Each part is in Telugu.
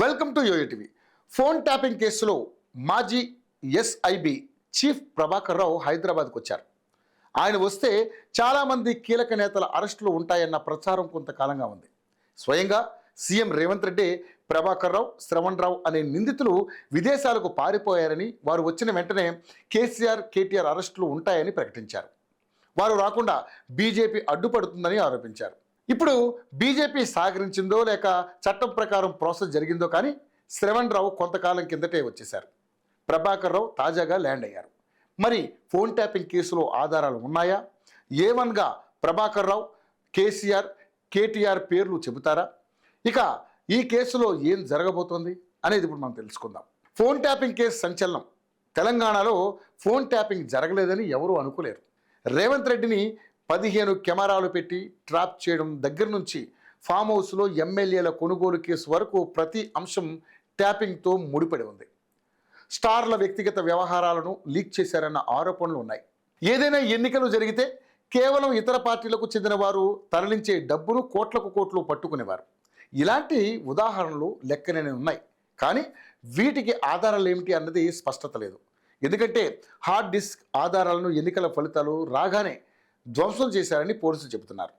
Welcome to YOYO TV. Phone tapping కేసులో మాజీ ఎస్ఐబి చీఫ్ ప్రభాకర్ రావు హైదరాబాద్కు వచ్చారు. ఆయన వస్తే చాలామంది కీలక నేతల అరెస్టులు ఉంటాయన్న ప్రచారం కొంతకాలంగా ఉంది. స్వయంగా సీఎం రేవంత్ రెడ్డి ప్రభాకర్ రావు, శ్రవణ్ రావు అనే నిందితులు విదేశాలకు పారిపోయారని, వారు వచ్చిన వెంటనే కేసీఆర్, కేటీఆర్ అరెస్టులు ఉంటాయని ప్రకటించారు. వారు రాకుండా బీజేపీ అడ్డుపడుతుందని ఆరోపించారు. ఇప్పుడు బీజేపీ సహకరించిందో లేక చట్టం ప్రకారం ప్రాసెస్ జరిగిందో కానీ శ్రవణ్ రావు కొంతకాలం కిందటే వచ్చేశారు. ప్రభాకర్ రావు తాజాగా ల్యాండ్ అయ్యారు. మరి ఫోన్ ట్యాపింగ్ కేసులో ఆధారాలు ఉన్నాయా? ఏవన్గా ప్రభాకర్ రావు, కేసీఆర్, కేటీఆర్ పేర్లు చెబుతారా? ఇక ఈ కేసులో ఏం జరగబోతోంది అనేది ఇప్పుడు మనం తెలుసుకుందాం. ఫోన్ ట్యాపింగ్ కేసు సంచలనం. తెలంగాణలో ఫోన్ ట్యాపింగ్ జరగలేదని ఎవరూ అనుకోలేరు. రేవంత్ రెడ్డిని 15 కెమెరాలు పెట్టి ట్రాప్ చేయడం దగ్గర నుంచి ఫామ్ హౌస్లో ఎమ్మెల్యేల కొనుగోలు కేసు వరకు ప్రతి అంశం ట్యాపింగ్తో ముడిపడి ఉంది. స్టార్ల వ్యక్తిగత వ్యవహారాలను లీక్ చేశారన్న ఆరోపణలు ఉన్నాయి. ఏదైనా ఎన్నికలు జరిగితే కేవలం ఇతర పార్టీలకు చెందిన వారు తరలించే డబ్బును కోట్లకు కోట్లు పట్టుకునేవారు. ఇలాంటి ఉదాహరణలు లెక్కనే ఉన్నాయి. కానీ వీటికి ఆధారాలు ఏమిటి అన్నది స్పష్టత లేదు. ఎందుకంటే హార్డ్ డిస్క్ ఆధారాలను ఎన్నికల ఫలితాలు రాగానే ధ్వంసం చేశారని పోలీసులు చెబుతున్నారు.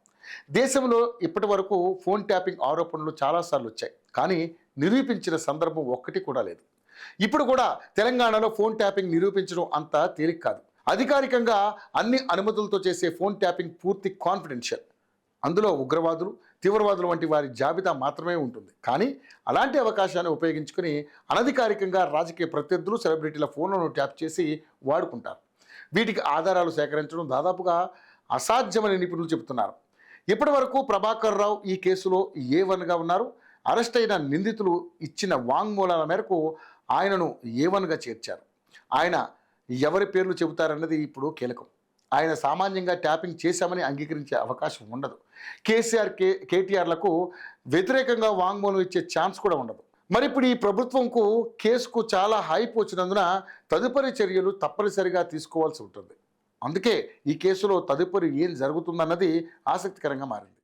దేశంలో ఇప్పటి వరకు ఫోన్ ట్యాపింగ్ ఆరోపణలు చాలాసార్లు వచ్చాయి, కానీ నిరూపించిన సందర్భం ఒక్కటి కూడా లేదు. ఇప్పుడు కూడా తెలంగాణలో ఫోన్ ట్యాపింగ్ నిరూపించడం అంత తేలిక కాదు. అధికారికంగా అన్ని అనుమతులతో చేసే ఫోన్ ట్యాపింగ్ పూర్తి కాన్ఫిడెన్షియల్. అందులో ఉగ్రవాదులు, తీవ్రవాదులు వంటి వారి జాబితా మాత్రమే ఉంటుంది. కానీ అలాంటి అవకాశాన్ని ఉపయోగించుకుని అనధికారికంగా రాజకీయ ప్రత్యర్థులు, సెలబ్రిటీల ఫోన్లను ట్యాప్ చేసి వాడుకుంటారు. వీటికి ఆధారాలు సేకరించడం దాదాపుగా అసాధ్యమని నిపుణులు చెబుతున్నారు. ఇప్పటి వరకు ప్రభాకర్ రావు ఈ కేసులో A1గా ఉన్నారు. అరెస్ట్ అయిన నిందితులు ఇచ్చిన వాంగ్మూలాల మేరకు ఆయనను A1గా చేర్చారు. ఆయన ఎవరి పేర్లు చెబుతారన్నది ఇప్పుడు కీలకం. ఆయన సామాన్యంగా ట్యాపింగ్ చేశామని అంగీకరించే అవకాశం ఉండదు. కేసీఆర్, కేటీఆర్లకు వ్యతిరేకంగా వాంగ్మూలం ఇచ్చే ఛాన్స్ కూడా ఉండదు. మరి ఇప్పుడు ఈ ప్రభుత్వంకు కేసుకు చాలా హైప్ వచ్చినందున తదుపరి చర్యలు తప్పనిసరిగా తీసుకోవాల్సి ఉంటుంది. అందుకే ఈ కేసులో తదుపరి ఏం జరుగుతుందన్నది ఆసక్తికరంగా మారింది.